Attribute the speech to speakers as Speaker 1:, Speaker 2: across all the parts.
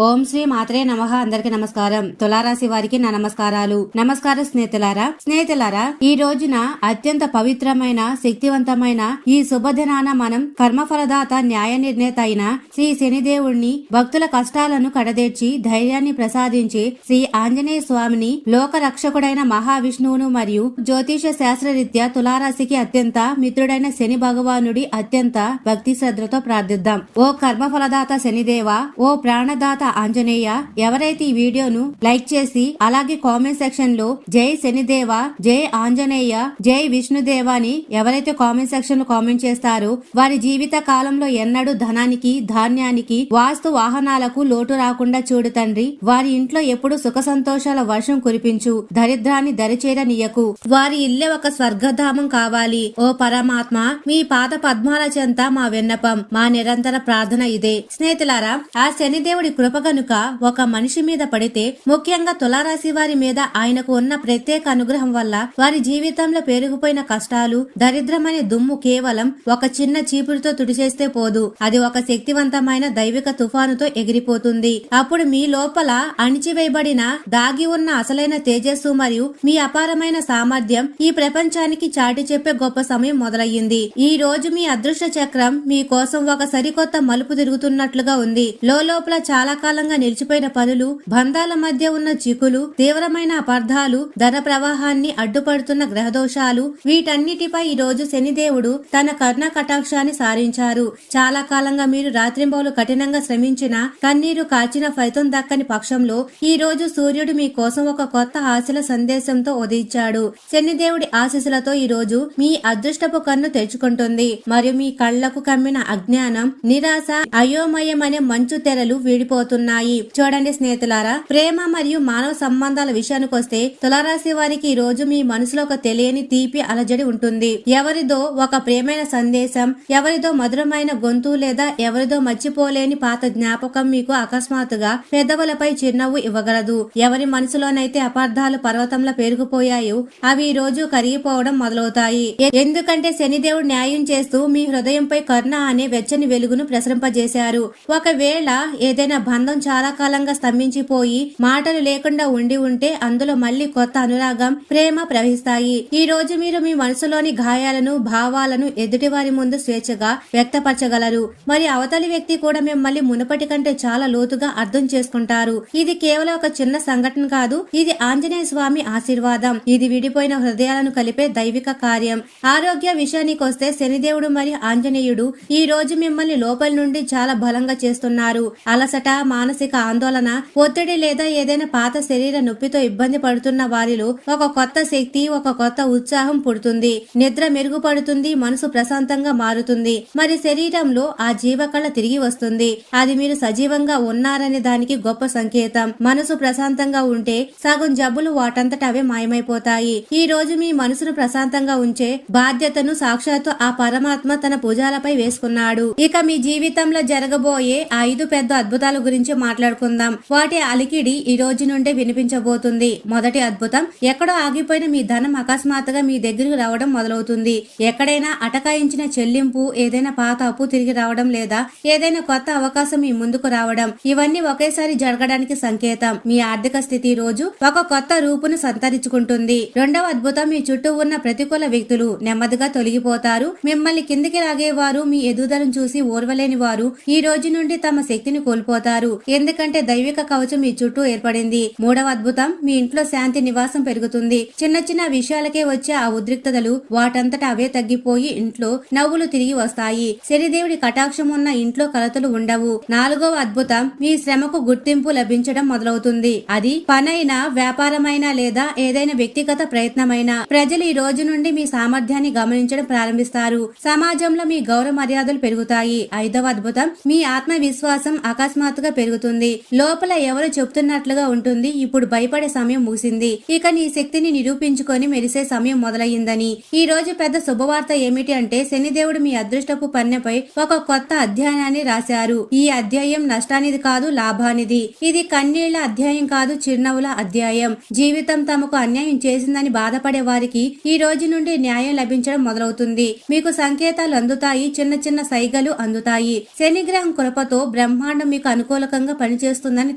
Speaker 1: ఓం శ్రీ మాత్రే నమః. అందరికి నమస్కారం. తులారాశి వారికి నా నమస్కారాలు. నమస్కారం స్నేహితులారా, ఈ రోజున అత్యంత పవిత్రమైన శక్తివంతమైన ఈ శుభదినాన మనం కర్మఫలదాత న్యాయ నిర్ణేత అయిన శ్రీ శనిదేవుణ్ణి భక్తుల కష్టాలను కడదేర్చి ధైర్యాన్ని ప్రసాదించి శ్రీ ఆంజనేయ స్వామిని లోక రక్షకుడైన మహావిష్ణువును మరియు జ్యోతిష శాస్త్రరీత్యా తులారాశికి అత్యంత మిత్రుడైన శని భగవానుడి అత్యంత భక్తి శ్రద్ధతో ప్రార్థిద్దాం. ఓ కర్మఫలదాత శనిదేవ, ఓ ప్రాణదాత ఆంజనేయ, ఎవరైతే ఈ వీడియోను లైక్ చేసి అలాగే కామెంట్ సెక్షన్ లో జై శనిదేవ, జై ఆంజనేయ, జై విష్ణుదేవ అని ఎవరైతే కామెంట్ సెక్షన్ లో కామెంట్ చేస్తారో వారి జీవిత కాలంలో ఎన్నడూ ధనానికి, ధాన్యానికి, వాస్తు వాహనాలకు లోటు రాకుండా చూడు తండ్రి. వారి ఇంట్లో ఎప్పుడు సుఖ సంతోషాల వర్షం కురిపించు, దరిద్రాన్ని దరిచేరనీయకు. వారి ఇల్లే ఒక స్వర్గధామం కావాలి. ఓ పరమాత్మ, మీ పాద పద్మాల చెంత మా విన్నపం, మా నిరంతర ప్రార్థన ఇదే. స్నేహితులారా, ఆ శనిదేవుడి కృప కనుక ఒక మనిషి మీద పడితే, ముఖ్యంగా తులారాశి వారి మీద ఆయనకు ఉన్న ప్రత్యేక అనుగ్రహం వల్ల వారి జీవితంలో పెరిగిపోయిన కష్టాలు, దరిద్రమనే దుమ్ము కేవలం ఒక చిన్న చీపురుతో తుడిచేస్తే పోదు, అది ఒక శక్తివంతమైన దైవిక తుఫానుతో ఎగిరిపోతుంది. అప్పుడు మీ లోపల అణిచివేయబడిన దాగి ఉన్న అసలైన తేజస్సు మరియు మీ అపారమైన సామర్థ్యం ఈ ప్రపంచానికి చాటి చెప్పే గొప్ప సమయం మొదలయ్యింది. ఈ రోజు మీ అదృష్ట చక్రం మీ కోసం ఒక సరికొత్త మలుపు తిరుగుతున్నట్లుగా ఉంది. లోపల చాలా కాలంగా నిలిచిపోయిన పనులు, బంధాల మధ్య ఉన్న చిక్కులు, తీవ్రమైన అపార్థాలు, ధన ప్రవాహాన్ని అడ్డుపడుతున్న గ్రహదోషాలు, వీటన్నిటిపై ఈ రోజు శనిదేవుడు తన కర్ణ కటాక్షాన్ని సారించారు. చాలా కాలంగా మీరు రాత్రింబౌలు కఠినంగా శ్రమించిన, కన్నీరు కాచిన ఫలితం దక్కని పక్షంలో ఈ రోజు సూర్యుడు మీ కోసం ఒక కొత్త ఆశల సందేశంతో ఉదయించాడు. శనిదేవుడి ఆశీస్సులతో ఈ రోజు మీ అదృష్టపు కన్ను తెరుచుకుంటుంది మరియు మీ కళ్లకు కమ్మిన అజ్ఞానం, నిరాశ, అయోమయం అనే మంచు తెరలు వీడిపోతున్నాయి. చూడండి స్నేహితులారా, ప్రేమ మరియు మానవ సంబంధాల విషయానికి వస్తే తులారాశి వారికి ఈ రోజు మీ మనసులో ఒక తెలియని తీపి అలజడి ఉంటుంది. ఎవరిదో ఒక ప్రేమైన సందేశం, ఎవరిదో మధురమైన గొంతు లేదా ఎవరిదో మర్చిపోలేని పాత జ్ఞాపకం మీకు అకస్మాత్తుగా పెదవులపై చిరునవ్వు ఇవ్వగలదు. ఎవరి మనసులోనైతే అపార్థాలు పర్వతంలో పెరిగిపోయాయో అవి ఈ రోజు కరిగిపోవడం మొదలవుతాయి. ఎందుకంటే శనిదేవుడు న్యాయం చేస్తూ మీ హృదయంపై కరుణ అనే వెచ్చని వెలుగును ప్రసరింపజేశారు. ఒకవేళ ఏదైనా బంధం చాలా కాలంగా స్తంభించిపోయి మాటలు లేకుండా ఉండి ఉంటే అందులో మళ్లీ కొత్త అనురాగం, ప్రేమ ప్రవహిస్తాయి. ఈ రోజు మీరు మీ మనసులోని గాయాలను, భావాలను ఎదుటి వారి ముందు స్వేచ్ఛగా వ్యక్తపరచగలరు. మరి అవతలి వ్యక్తి కూడా మిమ్మల్ని మునుపటి కంటే చాలా లోతుగా అర్థం చేసుకుంటారు. ఇది కేవలం ఒక చిన్న సంఘటన కాదు, ఇది ఆంజనేయ స్వామి ఆశీర్వాదం. ఇది విడిపోయిన హృదయాలను కలిపే దైవిక కార్యం. ఆరోగ్య విషయానికి వస్తే శనిదేవుడు మరియు ఆంజనేయుడు ఈ రోజు మిమ్మల్ని లోపల నుండి చాలా బలంగా చేస్తున్నారు. అలసట, మానసిక ఆందోళన, ఒత్తిడి లేదా ఏదైనా పాత శరీర నొప్పితో ఇబ్బంది పడుతున్న వారిలో ఒక కొత్త శక్తి, ఒక కొత్త ఉత్సాహం పుడుతుంది. నిద్ర మెరుగుపడుతుంది, మనసు ప్రశాంతంగా మారుతుంది, మరి శరీరంలో ఆ జీవకళ తిరిగి వస్తుంది. అది మీరు సజీవంగా ఉన్నారనే దానికి గొప్ప సంకేతం. మనసు ప్రశాంతంగా ఉంటే సగం జబ్బులు వాటంతట అవే మాయమైపోతాయి. ఈ రోజు మీ మనసును ప్రశాంతంగా ఉంచే బాధ్యతను సాక్షాత్తు ఆ పరమాత్మ తన భుజాలపై వేసుకున్నాడు. ఇక మీ జీవితంలో జరగబోయే 5 పెద్ద అద్భుతాల గురించి మాట్లాడుకుందాం. వాటి అలికిడి ఈ రోజు నుండే వినిపించబోతుంది. మొదటి అద్భుతం, ఎక్కడో ఆగిపోయిన మీ ధనం అకస్మాత్తుగా మీ దగ్గరకు రావడం మొదలవుతుంది. ఎక్కడైనా అటకాయించిన చెల్లింపు, ఏదైనా పాత అప్పు తిరిగి రావడం లేదా ఏదైనా కొత్త అవకాశం మీ ముందుకు రావడం, ఇవన్నీ ఒకేసారి జరగడానికి సంకేతం. మీ ఆర్థిక స్థితి రోజు ఒక కొత్త రూపును సంతరించుకుంటుంది. రెండవ అద్భుతం, మీ చుట్టూ ఉన్న ప్రతికూల వ్యక్తులు నెమ్మదిగా తొలగిపోతారు. మిమ్మల్ని కిందికి లాగేవారు, మీ ఎదుగుదలను చూసి ఓర్వలేని వారు ఈ రోజు నుండి తమ శక్తిని కోల్పోతారు. ఎందుకంటే దైవిక కవచం మీ చుట్టూ ఏర్పడింది. మూడవ అద్భుతం, మీ ఇంట్లో శాంతి నివాసం పెరుగుతుంది. చిన్న చిన్న విషయాలకే వచ్చే ఆ ఉద్రిక్తతలు వాటంతట అవే తగ్గిపోయి ఇంట్లో నవ్వులు తిరిగి వస్తాయి. శనిదేవుడి కటాక్షం ఉన్న ఇంట్లో కలతలు ఉండవు. నాలుగవ అద్భుతం, మీ శ్రమకు గుర్తింపు లభించడం మొదలవుతుంది. అది పనైనా, వ్యాపారమైనా లేదా ఏదైనా వ్యక్తిగత ప్రయత్నమైనా ప్రజలు ఈ రోజు నుండి మీ సామర్థ్యాన్ని గమనించడం ప్రారంభిస్తారు. సమాజంలో మీ గౌరవ మర్యాదలు పెరుగుతాయి. ఐదవ అద్భుతం, మీ ఆత్మవిశ్వాసం అకస్మాత్తుగా పెరుగుతుంది. లోపల ఎవరు చెప్తున్నట్లుగా ఉంటుంది, ఇప్పుడు భయపడే సమయం ముగిసింది, ఇక నీ శక్తిని నిరూపించుకొని మెరిసే సమయం మొదలయ్యిందని. ఈ రోజు పెద్ద శుభవార్త ఏమిటి అంటే శనిదేవుడు మీ అదృష్టపు పన్నెపై ఒక కొత్త అధ్యాయాన్ని రాశారు. ఈ అధ్యాయం నష్టానిది కాదు, లాభానిది. ఇది కన్నీళ్ల అధ్యాయం కాదు, చిరునవ్వుల అధ్యాయం. జీవితం తమకు అన్యాయం చేసిందని బాధపడే వారికి ఈ రోజు నుండి న్యాయం లభించడం మొదలవుతుంది. మీకు సంకేతాలు అందుతాయి, చిన్న చిన్న సైగలు అందుతాయి. శనిగ్రహం కృపతో బ్రహ్మాండం మీకు అనుకూల సానుకూలకంగా పనిచేస్తుందని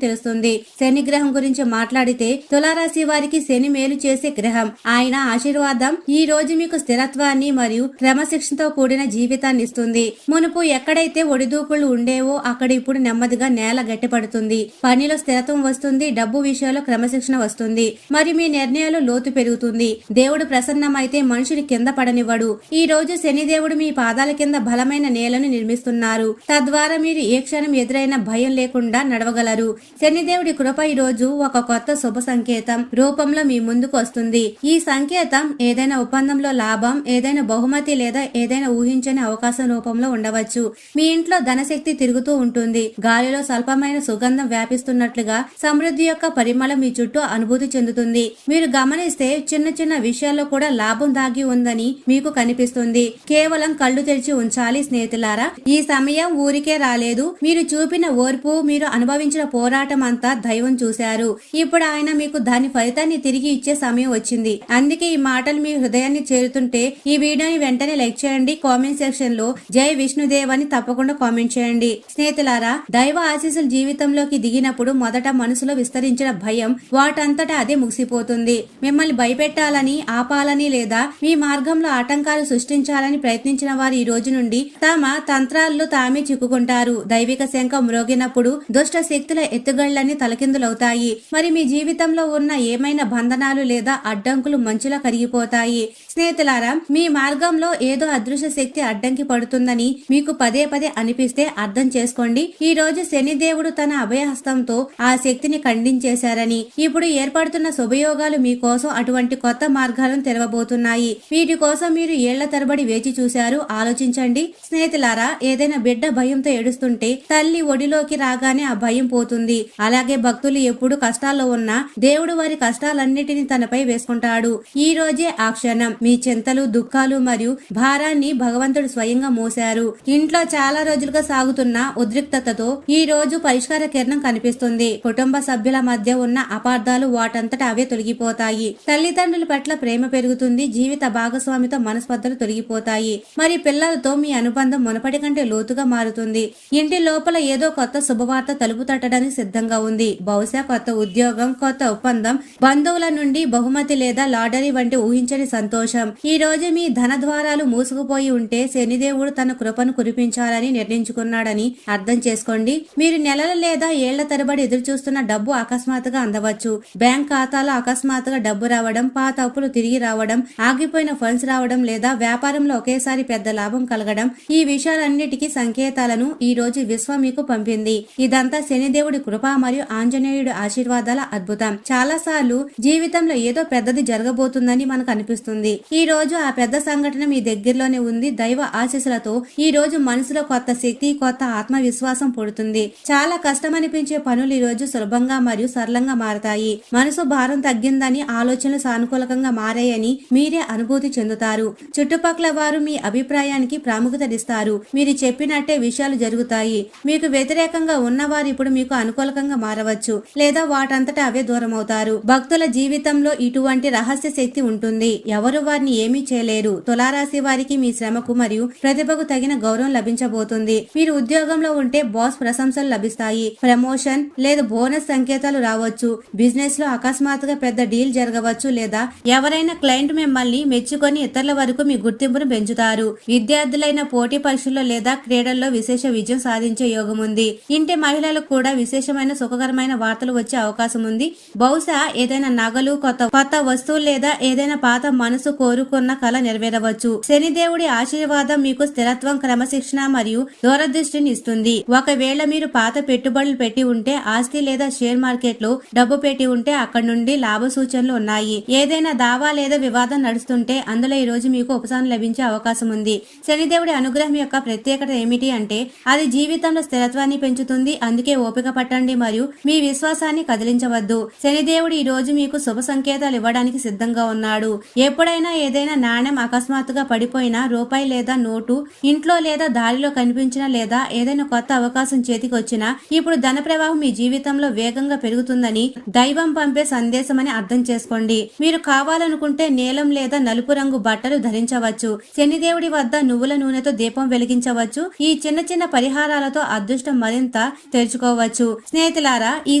Speaker 1: తెలుస్తుంది. శని గ్రహం గురించి మాట్లాడితే తులారాశి వారికి శని మేలు చేసే గ్రహం. ఆయన ఆశీర్వాదం ఈ రోజు మీకు స్థిరత్వాన్ని మరియు క్రమశిక్షణతో కూడిన జీవితాన్ని ఇస్తుంది. మునుపు ఎక్కడైతే ఒడిదూకులు ఉండేవో అక్కడ ఇప్పుడు నెమ్మదిగా నేల గట్టిపడుతుంది. పనిలో స్థిరత్వం వస్తుంది. డబ్బు విషయాల్లో క్రమశిక్షణ వస్తుంది. మరి మీ నిర్ణయాలు లోతు పెరుగుతుంది. దేవుడు ప్రసన్నమైతే మనుషుని కింద పడనివ్వడు. ఈ రోజు శనిదేవుడు మీ పాదాల కింద బలమైన నేలను నిర్మిస్తున్నారు. తద్వారా మీరు ఏ క్షణం ఎదురైన భయం లేకుండా నడవగలరు. శనిదేవుడి కృప ఈ రోజు ఒక కొత్త శుభ సంకేతం రూపంలో మీ ముందుకు వస్తుంది. ఈ సంకేతం ఏదైనా ఒప్పందంలో లాభం, ఏదైనా బహుమతి లేదా ఏదైనా ఊహించని అవకాశం రూపంలో ఉండవచ్చు. మీ ఇంట్లో ధనశక్తి తిరుగుతూ ఉంటుంది. గాలిలో స్వల్పమైన సుగంధం వ్యాపిస్తున్నట్లుగా సమృద్ధి యొక్క పరిమళం మీ చుట్టూ అనుభూతి చెందుతుంది. మీరు గమనిస్తే చిన్న చిన్న విషయాల్లో కూడా లాభం దాగి ఉందని మీకు కనిపిస్తుంది. కేవలం కళ్ళు తెరిచి ఉంచాలి స్నేహితులారా. ఈ సమయం ఊరికే రాలేదు. మీరు చూపిన ఓర్పు, మీరు అనుభవించిన పోరాటం అంతా దైవం చూశారు. ఇప్పుడు ఆయన మీకు దాని ఫలితాన్ని తిరిగి ఇచ్చే సమయం వచ్చింది. అందుకే ఈ మాటలు మీ హృదయాన్ని చేరుతుంటే ఈ వీడియోని వెంటనే లైక్ చేయండి. కామెంట్ సెక్షన్ లో జై విష్ణుదేవ్ అని తప్పకుండా కామెంట్ చేయండి. స్నేహితులారా, దైవ ఆశీస్సులు జీవితంలోకి దిగినప్పుడు మొదట మనసులో విస్తరించిన భయం వాటంతటా అదే ముగిసిపోతుంది. మిమ్మల్ని భయపెట్టాలని, ఆపాలని లేదా మీ మార్గంలో ఆటంకాలు సృష్టించాలని ప్రయత్నించిన వారు ఈ రోజు నుండి తమ తంత్రాల్లో తామే చిక్కుకుంటారు. దైవిక శంఖం మ్రోగినప్పుడు దుష్ట శక్తుల ఎత్తుగళ్లన్నీ తలకిందులవుతాయి. మరి మీ జీవితంలో ఉన్న ఏమైనా బంధనాలు లేదా అడ్డంకులు మంచులా కరిగిపోతాయి. స్నేహితులారా, మీ మార్గంలో ఏదో అదృశ్య శక్తి అడ్డంకి పడుతుందని మీకు పదే పదే అనిపిస్తే అర్థం చేసుకోండి. ఈ రోజు శనిదేవుడు తన అభయహస్తంతో ఆ శక్తిని ఖండించేశారని. ఇప్పుడు ఏర్పడుతున్న శుభయోగాలు మీకోసం అటువంటి కొత్త మార్గాలను తెరవబోతున్నాయి. వీటి కోసం మీరు ఏళ్ల తరబడి వేచి చూశారు. ఆలోచించండి స్నేహితులారా, ఏదైనా బిడ్డ భయంతో ఏడుస్తుంటే తల్లి ఒడిలోకి రాగానే ఆ భయం పోతుంది. అలాగే భక్తులు ఎప్పుడు కష్టాల్లో ఉన్నా దేవుడు వారి కష్టాలన్నిటినీ తనపై వేసుకుంటాడు. ఈ రోజే ఆ క్షణం మీ చింతలు, దుఃఖాలు మరియు భారాన్ని భగవంతుడు స్వయంగా మోశారు. ఇంట్లో చాలా రోజులుగా సాగుతున్న ఉద్రిక్తతతో ఈ రోజు పరిష్కార కిరణం కనిపిస్తుంది. కుటుంబ సభ్యుల మధ్య ఉన్న అపార్థాలు వాటంతట అవే తొలగిపోతాయి. తల్లిదండ్రుల పట్ల ప్రేమ పెరుగుతుంది. జీవిత భాగస్వామితో మనస్పర్ధలు తొలగిపోతాయి. మరి పిల్లలతో మీ అనుబంధం మునపటి కంటే లోతుగా మారుతుంది. ఇంటి లోపల ఏదో కొత్త శుభవార్త తలుపు తట్టడానికి సిద్ధంగా ఉంది. బహుశా కొత్త ఉద్యోగం, కొత్త ఒప్పందం, బంధువుల నుండి బహుమతి లేదా లాటరీ వంటి ఊహించని సంతోషం. ఈ రోజు మీ ధన ద్వారాలు మూసుకుపోయి ఉంటే శనిదేవుడు తన కృపను కురిపించాలని నిర్ణయించుకున్నాడని అర్థం చేసుకోండి. మీరు నెలల లేదా ఏళ్ల తరబడి ఎదురు చూస్తున్న డబ్బు అకస్మాత్తుగా అందవచ్చు. బ్యాంక్ ఖాతాలో అకస్మాత్తుగా డబ్బు రావడం, పాత అప్పులు తిరిగి రావడం, ఆగిపోయిన ఫండ్స్ రావడం లేదా వ్యాపారంలో ఒకేసారి పెద్ద లాభం కలగడం, ఈ విషయాలన్నిటికీ సంకేతాలను ఈ రోజు విశ్వం మీకు పంపింది. ఇదంతా శనిదేవుడి కృప మరియు ఆంజనేయుడి ఆశీర్వాదాల అద్భుతం. చాలా సార్లు జీవితంలో ఏదో పెద్దది జరగబోతుందని మనకు అనిపిస్తుంది. ఈ రోజు ఆ పెద్ద సంఘటన మీ దగ్గరలోనే ఉంది. దైవ ఆశీస్సులతో ఈ రోజు మనసులో కొత్త శక్తి, కొత్త ఆత్మవిశ్వాసం పుడుతుంది. చాలా కష్టం అనిపించే పనులు ఈ రోజు సులభంగా మరియు సరళంగా మారతాయి. మనసు భారం తగ్గిందని, ఆలోచనలు సానుకూలంగా మారాయని మీరే అనుభూతి చెందుతారు. చుట్టుపక్కల వారు మీ అభిప్రాయానికి ప్రాముఖ్యతనిస్తారు. మీరు చెప్పినట్టే విషయాలు జరుగుతాయి. మీకు వ్యతిరేకంగా ఉన్నవారు ఇప్పుడు మీకు అనుకూలంగా మారవచ్చు లేదా వాటంతటా అవే దూరం అవుతారు. భక్తుల జీవితంలో ఇటువంటి రహస్య శక్తి ఉంటుంది. ఎవరు వారిని ఏమీ చేయలేరు. తులారాశి వారికి మీ శ్రమకు మరియు ప్రతిభకు తగిన గౌరవం లభించబోతుంది. మీరు ఉద్యోగంలో ఉంటే బాస్ ప్రశంసలు లభిస్తాయి. ప్రమోషన్ లేదా బోనస్ సంకేతాలు రావచ్చు. బిజినెస్ లో అకస్మాత్తుగా పెద్ద డీల్ జరగవచ్చు లేదా ఎవరైనా క్లయింట్ మిమ్మల్ని మెచ్చుకొని ఇతరుల వరకు మీ గుర్తింపును పెంచుతారు. విద్యార్థులైన పోటీ పరీక్షల్లో లేదా క్రీడల్లో విశేష విజయం సాధించే యోగం ఉంది. ఇంటి మహిళలకు కూడా విశేషమైన సుఖకరమైన వార్తలు వచ్చే అవకాశం ఉంది. బహుశా ఏదైనా నగలు, కొత్త వస్తువులు లేదా ఏదైనా పాత మనసు కోరుకున్న కళ నెరవేరవచ్చు. శనిదేవుడి ఆశీర్వాదం మీకు స్థిరత్వం, క్రమశిక్షణ మరియు దూరదృష్టిని ఇస్తుంది. ఒకవేళ మీరు పాత పెట్టుబడులు పెట్టి ఉంటే, ఆస్తి లేదా షేర్ మార్కెట్ లో డబ్బు పెట్టి ఉంటే అక్కడ నుండి లాభ సూచనలు ఉన్నాయి. ఏదైనా దావా లేదా వివాదం నడుస్తుంటే అందులో ఈ రోజు మీకు ఉపశమనం లభించే అవకాశం ఉంది. శనిదేవుడి అనుగ్రహం యొక్క ప్రత్యేకత ఏమిటి అంటే అది జీవితంలో స్థిరత్వాన్ని పెంచుతుంది. అందుకే ఓపిక పట్టండి మరియు మీ విశ్వాసాన్ని కదిలించవద్దు. శనిదేవుడు ఈ రోజు మీకు శుభ సంకేతాలు ఇవ్వడానికి సిద్ధంగా ఉన్నాడు. ఎప్పుడైనా ఏదైనా నాణ్యం అకస్మాత్తుగా పడిపోయినా, రూపాయి లేదా నోటు ఇంట్లో లేదా దారిలో కనిపించినా లేదా ఏదైనా కొత్త అవకాశం చేతికి వచ్చినా ఇప్పుడు ధన ప్రవాహం మీ జీవితంలో వేగంగా పెరుగుతుందని దైవం పంపే సందేశమని అర్థం చేసుకోండి. మీరు కావాలనుకుంటే నీలం లేదా నలుపు రంగు బట్టలు ధరించవచ్చు. శనిదేవుడి వద్ద నువ్వుల నూనెతో దీపం వెలిగించవచ్చు. ఈ చిన్న చిన్న పరిహారాలతో అదృష్టం మరింత తెరుచుకోవచ్చు. స్నేహితులారా, ఈ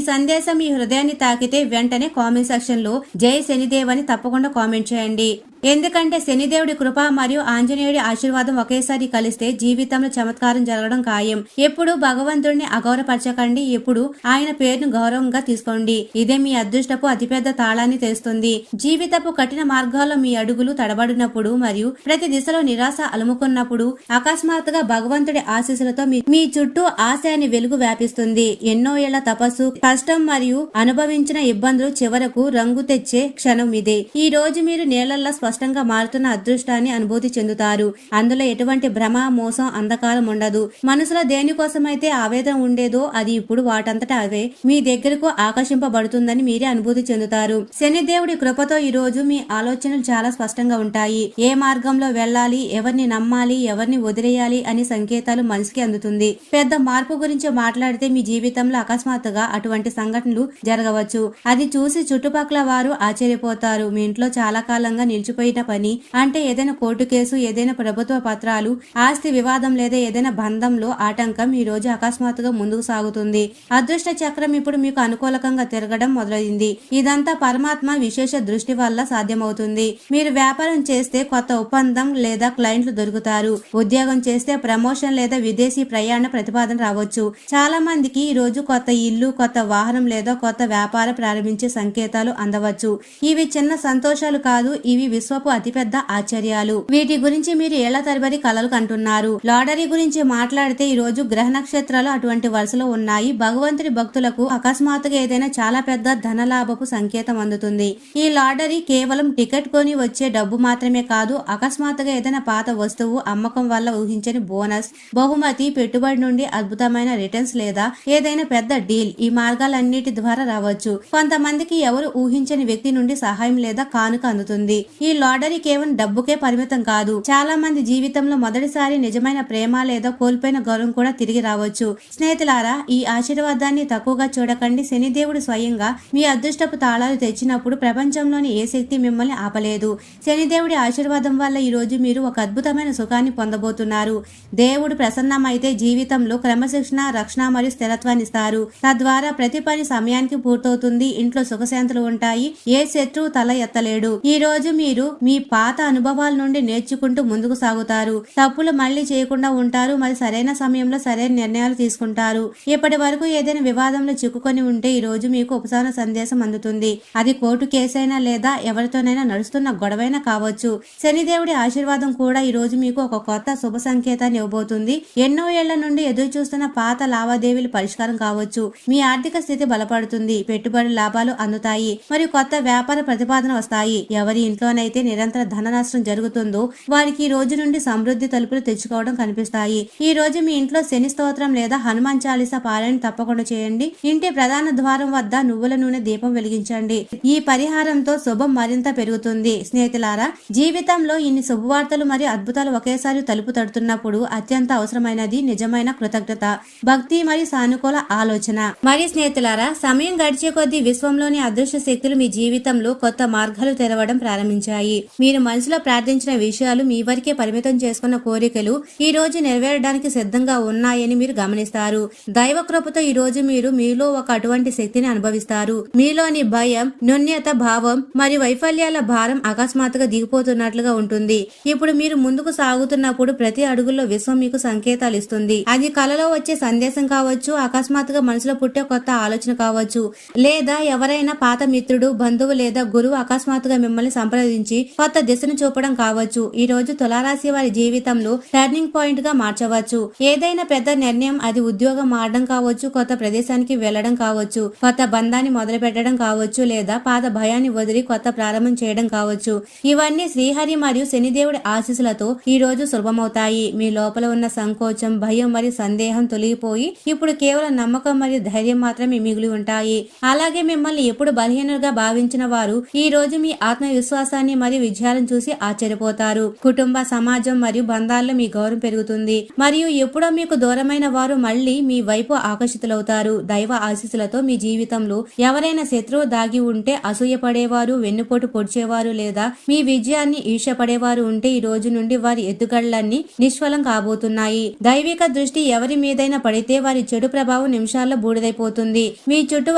Speaker 1: సందేశం మీ హృదయాన్ని తాకితే వెంటనే కామెంట్ సెక్షన్ లో జై శనిదేవ్ అని తప్పకుండా కామెంట్ చేయండి. ఎందుకంటే శనిదేవుడి కృప మరియు ఆంజనేయుడి ఆశీర్వాదం ఒకేసారి కలిస్తే జీవితంలో చమత్కారం జరగడం ఖాయం. ఎప్పుడు భగవంతుడిని అగౌరవపరచకండి, ఎప్పుడు ఆయన పేరును గౌరవంగా తీసుకోండి. ఇదే మీ అదృష్టపు అతిపెద్ద తాళాన్ని తెస్తుంది. జీవితపు కఠిన మార్గాల్లో మీ అడుగులు తడబడినప్పుడు మరియు ప్రతి దిశలో నిరాశ అలుముకున్నప్పుడు అకస్మాత్తుగా భగవంతుడి ఆశీస్సులతో మీ చుట్టూ ఆశ అని వెలుగు వ్యాపిస్తుంది. ఎన్నో ఏళ్ల తపస్సు, కష్టం మరియు అనుభవించిన ఇబ్బందులు చివరకు రంగు తెచ్చే క్షణం ఇదే. ఈ రోజు మీరు నేలల్లో స్పష్టంగా మారుతున్న అదృష్టాన్ని అనుభూతి చెందుతారు. అందులో ఎటువంటి భ్రమ, మోసం, అంధకారం ఉండదు. మనసులో దేనికోసమైతే ఆవేదన ఉండేదో అది ఇప్పుడు వాటంతటా అవే మీ దగ్గరకు ఆకర్షింపబడుతుందని మీరే అనుభూతి చెందుతారు. శనిదేవుడి కృపతో ఈ రోజు మీ ఆలోచనలు చాలా స్పష్టంగా ఉంటాయి. ఏ మార్గంలో వెళ్ళాలి, ఎవరిని నమ్మాలి, ఎవరిని వదిలేయాలి అనే సంకేతాలు మనసుకి అందుతుంది. పెద్ద మార్పు గురించి మాట్లాడితే మీ జీవితంలో అకస్మాత్తుగా అటువంటి సంఘటనలు జరగవచ్చు. అది చూసి చుట్టుపక్కల వారు ఆశ్చర్యపోతారు. మీ ఇంట్లో చాలా కాలంగా నిలిచిపోయిన పని, అంటే ఏదైనా కోర్టు కేసు, ఏదైనా ప్రభుత్వ పత్రాలు, ఆస్తి వివాదం లేదా ఏదైనా బంధంలో ఆటంకం ఈ రోజు అకస్మాత్తుగా ముందుకు సాగుతుంది. అదృష్ట చక్రం ఇప్పుడు మీకు అనుకూలకంగా తిరగడం మొదలైంది. ఇదంతా పరమాత్మ విశేష దృష్టి వల్ల సాధ్యమవుతుంది. మీరు వ్యాపారం చేస్తే కొత్త ఒప్పందం లేదా క్లయింట్లు దొరుకుతారు. ఉద్యోగం చేస్తే ప్రమోషన్ లేదా విదేశీ ప్రయాణ ప్రతిపాదన రావచ్చు. చాలా మందికి ఈ రోజు కొత్త ఇల్లు, కొత్త వాహనం లేదా కొత్త వ్యాపారం ప్రారంభించే సంకేతాలు అందవచ్చు. ఇవి చిన్న సంతోషాలు కాదు, ఇవి విశ్వపు అతిపెద్ద ఆశ్చర్యాలు. వీటి గురించి మీరు ఏళ్ల తరబడి కలలు కంటున్నారు. లాటరీ గురించి మాట్లాడితే ఈ రోజు గ్రహ నక్షత్రాలు అటువంటి వరుసలో ఉన్నాయి. భగవంతుడి భక్తులకు అకస్మాత్తుగా ఏదైనా చాలా పెద్ద ధనలాభపు సంకేతం అందుతుంది. ఈ లాటరీ కేవలం టికెట్ కొని వచ్చే డబ్బు మాత్రమే కాదు, అకస్మాత్తుగా ఏదైనా పాత వస్తువు అమ్మకం వల్ల ఊహించని బోనస్, బహుమతి, పెట్టుబడి నుండి అద్భుతమైన రిటర్న్స్ లేదా ఏదైనా పెద్ద డీల్ ఈ మార్గాలన్నిటి ద్వారా రావచ్చు. కొంతమందికి ఎవరు ఊహించని వ్యక్తి నుండి సహాయం లేదా కానుక అందుతుంది. ఈ లాటరీ కేవలం డబ్బుకే పరిమితం కాదు. చాలా మంది జీవితంలో మొదటిసారి నిజమైన ప్రేమ లేదా కోల్పోయిన గౌరవం కూడా తిరిగి రావచ్చు. స్నేహితులారా, ఈ ఆశీర్వాదాన్ని తక్కువగా చూడకండి. శనిదేవుడు స్వయంగా మీ అదృష్టపు తాళాలు తెచ్చినప్పుడు ప్రపంచంలోని ఏ శక్తి మిమ్మల్ని ఆపలేదు. శనిదేవుడి ఆశీర్వాదం వల్ల ఈ రోజు మీరు ఒక అద్భుతమైన సుఖాన్ని పొందబోతున్నారు. దేవుడు ప్రసన్నమైతే జీవితంలో క్రమశిక్షణ, రక్షణ మరియు స్థిరత్వాన్ని ఇస్తారు. తద్వారా ప్రతి పని సమయానికి పూర్తవుతుంది. ఇంట్లో సుఖశాంతులు ఉంటాయి. ఏ శత్రువు తల ఎత్తలేడు. ఈ రోజు మీరు మీ పాత అనుభవాల నుండి నేర్చుకుంటూ ముందుకు సాగుతారు. తప్పులు మళ్లీ చేయకుండా ఉంటారు. మరి సరైన సమయంలో సరైన నిర్ణయాలు తీసుకుంటారు. ఇప్పటి వరకు ఏదైనా వివాదంలో చిక్కుకొని ఉంటే ఈ రోజు మీకు ఉపశమన సందేశం అందుతుంది. అది కోర్టు కేసైనా లేదా ఎవరితోనైనా నడుస్తున్న గొడవైనా కావచ్చు. శనిదేవుడి ఆశీర్వాదం కూడా ఈ రోజు మీకు ఒక కొత్త శుభ సంకేతాన్ని ఇవ్వబోతుంది. ఎన్నో ఏళ్ల నుండి ఎదురు చూస్తున్న పాత లావాదేవీలు పరిష్కారం కావచ్చు. మీ ఆర్థిక స్థితి బలపడుతుంది. పెట్టుబడి లాభాలు అందుతాయి మరియు కొత్త వ్యాపార ప్రతిపాదన వస్తాయి. ఎవరి ఇంట్లోనైతే నిరంతర ధన నష్టం జరుగుతుందో వారికి ఈ రోజు నుండి సమృద్ధి తలుపులు తెచ్చుకోవడం కనిపిస్తాయి. ఈ రోజు మీ ఇంట్లో శని స్తోత్రం లేదా హనుమాన్ చాలీసా పారాయణ తప్పకుండా చేయండి. ఇంటి ప్రధాన ద్వారం వద్ద నువ్వుల నూనె దీపం వెలిగించండి. ఈ పరిహారంతో శుభం మరింత పెరుగుతుంది. స్నేహితులారా, జీవితంలో ఇన్ని శుభవార్తలు మరియు అద్భుతాలు ఒకేసారి తలుపు తడుతున్నప్పుడు అత్యంత అవసరమైనది నిజమైన కృతజ్ఞత, భక్తి మరియు సానుకూల ఆలోచన. మరి స్నేహితులారా, సమయం గడిచే కొద్దీ విశ్వంలోని అదృశ్య శక్తులు మీ జీవితంలో కొత్త మార్గాలు తెరవడం ప్రారంభించాయి. మీరు మనసులో ప్రార్థించిన విషయాలు, మీ వరకే పరిమితం చేసుకున్న కోరికలు ఈ రోజు నెరవేరడానికి సిద్ధంగా ఉన్నాయని మీరు గమనిస్తారు. దైవ కృపతో ఈ రోజు మీరు మీలో ఒక అటువంటి శక్తిని అనుభవిస్తారు. మీలోని భయం, న్యూన్యత భావం మరియు వైఫల్యాల భారం అకస్మాత్తుగా దిగిపోతున్నట్లుగా ఉంటుంది. ఇప్పుడు మీరు ముందుకు సాగుతున్నప్పుడు ప్రతి అడుగులో విశ్వం మీకు సంకేతాలు ఇస్తుంది. అది కలలో వచ్చే సందేశం కావచ్చు, అకస్మాత్తుగా మనసులో పుట్టే కొత్త ఆలోచన కావచ్చు, లేదా ఎవరైనా పాత మిత్రుడు, బంధువు లేదా గురువు అకస్మాత్తుగా మిమ్మల్ని సంప్రదించి కొత్త దిశను చూపడం కావచ్చు. ఈ రోజు తులారాశి వారి జీవితంలో టర్నింగ్ పాయింట్ గా మార్చవచ్చు. ఏదైనా పెద్ద నిర్ణయం, అది ఉద్యోగం మారడం కావచ్చు, కొత్త ప్రదేశానికి వెళ్లడం కావచ్చు, కొత్త బంధాన్ని మొదలు పెట్టడం కావచ్చు, లేదా పాత భయాన్ని వదిలి కొత్త ప్రారంభం చేయడం కావచ్చు. ఇవన్నీ శ్రీహరి మరియు శనిదేవుడి ఆశీస్సులతో ఈ రోజు సులభమవుతాయి. మీ లోపల ఉన్న సంకోచం, భయం మరియు సందేహం తొలగిపోయి ఇప్పుడు కేవలం నమ్మకం మరియు ధైర్యం మాత్రమే మిగిలి ఉంటాయి. అలాగే మిమ్మల్ని ఎప్పుడు బలహీనులుగా భావించిన వారు ఈ రోజు మీ ఆత్మవిశ్వాసాన్ని మరియు విజయాలను చూసి ఆశ్చర్యపోతారు. కుటుంబ, సమాజం మరియు బంధాల్లో మీ గౌరవం పెరుగుతుంది మరియు ఎప్పుడో మీకు దూరమైన వారు మళ్ళీ మీ వైపు ఆకర్షితులవుతారు. దైవ ఆశీస్సులతో మీ జీవితంలో ఎవరైనా శత్రువు దాగి ఉంటే, అసూయపడేవారు, వెన్నుపోటు పొడిచేవారు లేదా మీ విజయాన్ని ఈర్ష్యపడేవారు ఉంటే ఈ రోజు నుండి వారి ఎత్తుగడలన్నీ నిష్ఫలం కాబోతున్నాయి. దైవిక దృష్టి ఎవరి మీదైనా పడితే వారి చెడు ప్రభావం నిమిషాల్లో బూడిదైపోతుంది. మీ చుట్టూ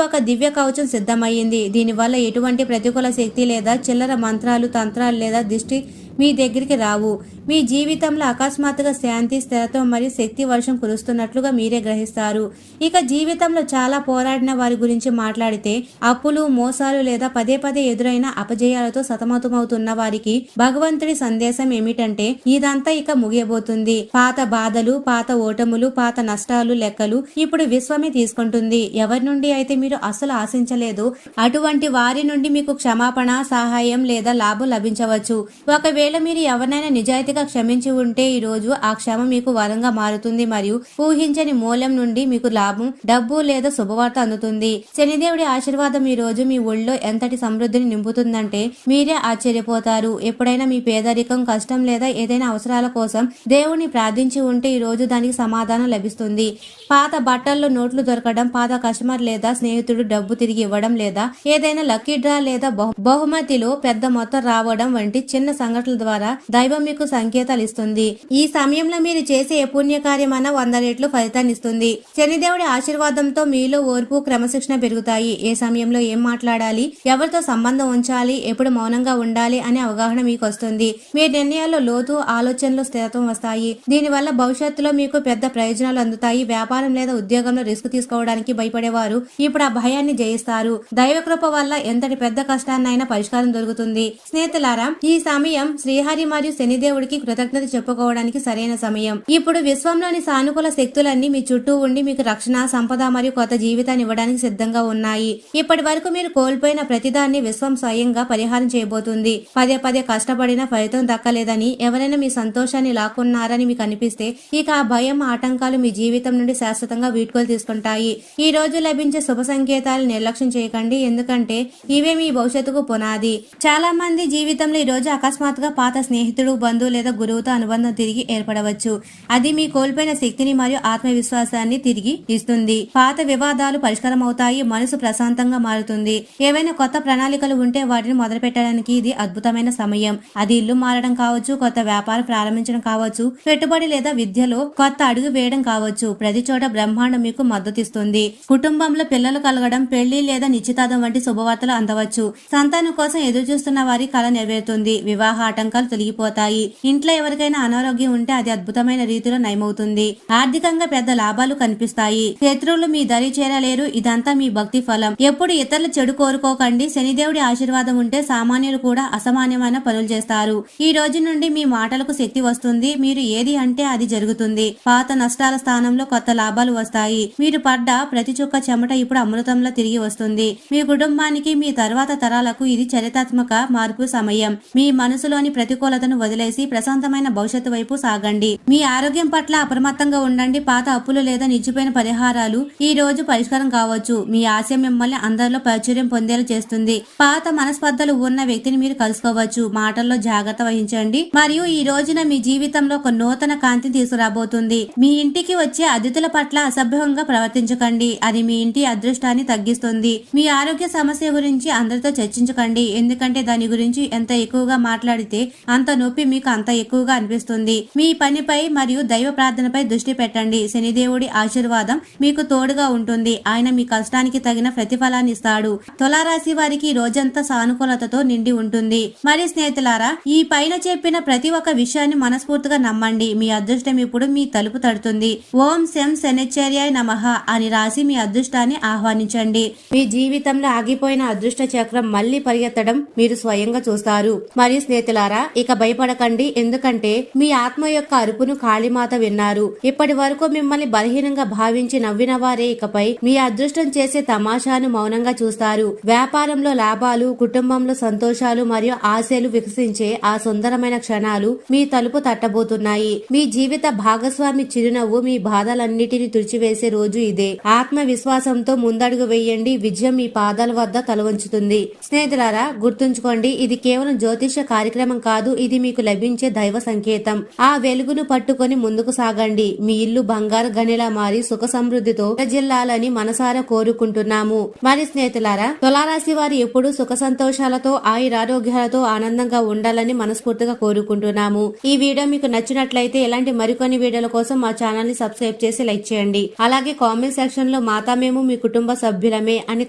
Speaker 1: ఒక దివ్య కవచం సిద్ధమయ్యింది. దీనివల్ల ఎటువంటి ప్రతికూల శక్తి లేదా చిల్లర మంత్రాలు, తంత్రాలు లేదా దిష్టి మీ దగ్గరికి రావు. మీ జీవితంలో అకస్మాత్తుగా శాంతి, స్థిరత్వం మరియు శక్తి వర్షం కురుస్తున్నట్లుగా మీరే గ్రహిస్తారు. ఇక జీవితంలో చాలా పోరాడిన వారి గురించి మాట్లాడితే, అప్పులు, మోసాలు లేదా పదే పదే ఎదురైన అపజయాలతో సతమతమవుతున్న వారికి భగవంతుడి సందేశం ఏమిటంటే, ఇదంతా ఇక ముగియబోతుంది. పాత బాధలు, పాత ఓటములు, పాత నష్టాలు లెక్కలు ఇప్పుడు విశ్వమే తీసుకుంటుంది. ఎవరి నుండి అయితే మీరు అసలు ఆశించలేదు అటువంటి వారి నుండి మీకు క్షమాపణ, సహాయం లేదా లాభం లభించవచ్చు. ఒకవేళ మీరు ఎవరినైనా నిజాయితీగా క్షమించి ఉంటే ఈ రోజు ఆ క్షమ మీకు వరంగా మారుతుంది మరియు ఊహించని మూలం నుండి మీకు లాభం, డబ్బు లేదా శుభవార్త అందుతుంది. శనిదేవుడి ఆశీర్వాదం ఈ రోజు మీ ఒళ్ళో ఎంతటి సమృద్ధిని నింపుతుందంటే మీరే ఆశ్చర్యపోతారు. ఎప్పుడైనా మీ పేదరికం, కష్టం లేదా ఏదైనా అవసరాల కోసం దేవుణ్ణి ప్రార్థించి ఉంటే ఈ రోజు దానికి సమాధానం లభిస్తుంది. పాత బట్టల్లో నోట్లు దొరకడం, పాత కస్టమర్ లేదా స్నేహితుడు డబ్బు తిరిగి ఇవ్వడం లేదా ఏదైనా లక్కీ డ్రా లేదా బహుమతిలో పెద్ద మొత్తం రావడం వంటి చిన్న సంఘటనల ద్వారా దైవం మీకు సంకేతాలు ఇస్తుంది. ఈ సమయంలో మీరు చేసే ఏ పుణ్యకార్యమైనా 100 రెట్లు ఫలితాన్ని ఇస్తుంది. శనిదేవుడి ఆశీర్వాదంతో మీలో ఓర్పు, క్రమశిక్షణ పెరుగుతాయి. ఏ సమయంలో ఏం మాట్లాడాలి, ఎవరితో సంబంధం ఉంచాలి, ఎప్పుడు మౌనంగా ఉండాలి అనే అవగాహన మీకు వస్తుంది. మీ నిర్ణయాల్లో లోతు, ఆలోచనలో స్థిరత్వం వస్తాయి. దీనివల్ల భవిష్యత్తులో మీకు పెద్ద ప్రయోజనాలు అందుతాయి. వ్యాపారం లేదా ఉద్యోగంలో రిస్క్ తీసుకోవడానికి భయపడేవారు ఇప్పుడు ఆ భయాన్ని జయిస్తారు. దైవ కృప వల్ల ఎంతటి పెద్ద కష్టాన్నైనా పరిష్కారం దొరుకుతుంది. స్నేహితులారా, ఈ సమయం శ్రీహరి మరియు శనిదేవుడికి కృతజ్ఞత చెప్పుకోవడానికి సరైన సమయం. ఇప్పుడు విశ్వంలోని సానుకూల శక్తులన్నీ మీ చుట్టూ ఉండి మీకు రక్షణ, సంపద మరియు కొత్త జీవితాన్ని ఇవ్వడానికి సిద్ధంగా ఉన్నాయి. ఇప్పటి వరకు మీరు కోల్పోయిన ప్రతిదాన్ని విశ్వం స్వయంగా పరిహారం చేయబోతుంది. పదే పదే కష్టపడిన ఫలితం దక్కలేదని, ఎవరైనా మీ సంతోషాన్ని లాక్కున్నారని మీకు అనిపిస్తే ఇక ఆ భయం, ఆటంకాలు మీ జీవితం నుండి శాశ్వతంగా వీడ్కోలు తీసుకుంటాయి. ఈ రోజు లభించే శుభ సంకేతాలు నిర్లక్ష్యం చేయకండి, ఎందుకంటే ఇవే మీ భవిష్యత్తుకు పునాది. చాలా మంది జీవితంలో ఈ రోజు అకస్మాత్తుగా పాత స్నేహితుడు, బంధువు లేదా గురువుతో అనుబంధం తిరిగి ఏర్పడవచ్చు. అది మీ కోల్పోయిన శక్తిని మరియు ఆత్మవిశ్వాసాన్ని తిరిగి ఇస్తుంది. పాత వివాదాలు పరిష్కారం అవుతాయి, మనసు ప్రశాంతంగా మారుతుంది. ఏవైనా కొత్త ప్రణాళికలు ఉంటే వాటిని మొదలు పెట్టడానికి ఇది అద్భుతమైన సమయం. అది ఇల్లు మారడం కావచ్చు, కొత్త వ్యాపారం ప్రారంభించడం కావచ్చు, పెట్టుబడి లేదా విద్యలో కొత్త అడుగు వేయడం కావచ్చు. ప్రతి చోట బ్రహ్మాండం మీకు మద్దతిస్తుంది. కుటుంబంలో పిల్లలు కలగడం, పెళ్లి లేదా నిశ్చితార్థం వంటి శుభవార్తలు అందవచ్చు. సంతానం కోసం ఎదురు చూస్తున్న వారి కళ నెరవేరుతుంది. వివాహ ఆటంకాలు తొలగిపోతాయి. ఇంట్లో ఎవరికైనా అనారోగ్యం ఉంటే అది అద్భుతమైన రీతిలో నయమవుతుంది. ఆర్థికంగా పెద్ద లాభాలు కనిపిస్తాయి. శత్రువులు మీ దరి చేరలేరు. ఇదంతా మీ భక్తి ఫలం. ఎప్పుడు ఇతరుల చెడు కోరుకోకండి. శనిదేవుడి ఆశీర్వాదం ఉంటే సామాన్యులు కూడా అసామాన్యమైన పనులు చేస్తారు. ఈ రోజు నుండి మీ మాటలకు శక్తి వస్తుంది. మీరు ఏది అంటే అది జరుగుతుంది. పాత నష్టాల స్థానంలో కొత్త లాభాలు వస్తాయి. మీరు పడ్డ ప్రతి చుక్క చెమట ఇప్పుడు అమృతంలో తిరిగి వస్తుంది. మీ కుటుంబానికి, మీ తర్వాత తరాలకు ఇది చరిత్రాత్మక మార్పు సమయం. మీ మనసులోని ప్రతికూలతను వదిలేసి ప్రశాంతమైన భవిష్యత్తు వైపు సాగండి. మీ ఆరోగ్యం పట్ల అప్రమత్తంగా ఉండండి. పాత అప్పులు లేదా నిలిచిపోయిన పరిహారాలు ఈ రోజు పరిష్కారం కావచ్చు. మీ ఆశయం మిమ్మల్ని అందరిలో ప్రాచుర్యం పొందేలా చేస్తుంది. పాత మనస్పర్ధలు ఉన్న వ్యక్తిని మీరు కలుసుకోవచ్చు. మాటల్లో జాగ్రత్త వహించండి మరియు ఈ రోజున మీ జీవితంలో ఒక నూతన కాంతి తీసుకురాబోతుంది. మీ ఇంటికి వచ్చే అతిథుల పట్ల అసభ్యంగా ప్రవర్తించకండి. అది మీ ఇంటి అదృష్టాన్ని తగ్గిస్తుంది. మీ ఆరోగ్య సమస్య గురించి అందరితో చర్చించకండి, ఎందుకంటే దాని గురించి ఎంత ఎక్కువగా మాట్లాడితే అంత నొప్పి మీకు అంత ఎక్కువగా అనిపిస్తుంది. మీ పనిపై మరియు దైవ ప్రార్థనపై దృష్టి పెట్టండి. శనిదేవుడి ఆశీర్వాదం మీకు తోడుగా ఉంటుంది. ఆయన మీ కష్టానికి తగిన ప్రతిఫలాన్ని ఇస్తాడు. తులారాశి వారికి ఈ రోజంతా సానుకూలతతో నిండి ఉంటుంది. మరి స్నేహితులారా, ఈ పైన చెప్పిన ప్రతి ఒక్క విషయాన్ని మనస్ఫూర్తిగా నమ్మండి. మీ అదృష్టం ఇప్పుడు మీ తలుపు తడుతుంది. ఓం శం శనిశ్చర్యాయ నమః అని రాసి మీ అదృష్టాన్ని ఆహ్వానించండి. మీ జీవితంలో ఆగిపోయిన అదృష్ట చక్రం మళ్లీ పరిగెత్తడం మీరు స్వయంగా చూస్తారు. మరియు స్నేహితులారా, ఇక భయపడకండి, ఎందుకంటే మీ ఆత్మ యొక్క అరుపును కాళీమాత విన్నారు. ఇప్పటి వరకు మిమ్మల్ని బలహీనంగా భావించి నవ్విన వారే ఇకపై మీ అదృష్టం చేసే తమాషాను మౌనంగా చూస్తారు. వ్యాపారంలో లాభాలు, కుటుంబంలో సంతోషాలు మరియు ఆశలు వికసించే ఆ సుందరమైన క్షణాలు మీ తలుపు తట్టబోతున్నాయి. మీ జీవిత భాగస్వామి చిరునవ్వు మీ బాధలన్నిటిని తుడిచివేసే రోజు ఇదే. ఆత్మవిశ్వాసంతో ముందడుగు వేయండి. విజయం మీ పాదాల వద్ద తలవంచుతుంది. స్నేహితులారా, గుర్తుంచుకోండి, ఇది కేవలం జ్యోతిష కార్యక్రమం కాదు. ఇది మీకు లభించే దైవ సంకేతం. ఆ వెలుగును పట్టుకొని ముందుకు సాగండి. మీ ఇల్లు బంగారు గనిలా మారి సుఖ సమృద్ధితో జిల్లాలని మనసారా కోరుకుంటున్నాము. మరి స్నేహితులారా, తులారాశి వారు ఎప్పుడు సుఖ సంతోషాలతో ఆయురారోగ్యాలతో ఆనందంగా ఉండాలని మనస్ఫూర్తిగా కోరుకుంటున్నాము. ఈ వీడియో మీకు నచ్చినట్లయితే ఇలాంటి మరికొన్ని వీడియోల కోసం మా ఛానల్ ని సబ్స్క్రైబ్ చేసి లైక్ చేయండి. అలాగే కామెంట్ సెక్షన్ లో మాతా మేము మీ కుటుంబ సభ్యులమే అని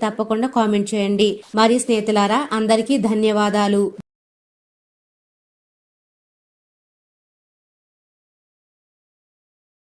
Speaker 1: తప్పకుండా కామెంట్ చేయండి. మరి స్నేహితులారా, అందరికీ ధన్యవాదాలు.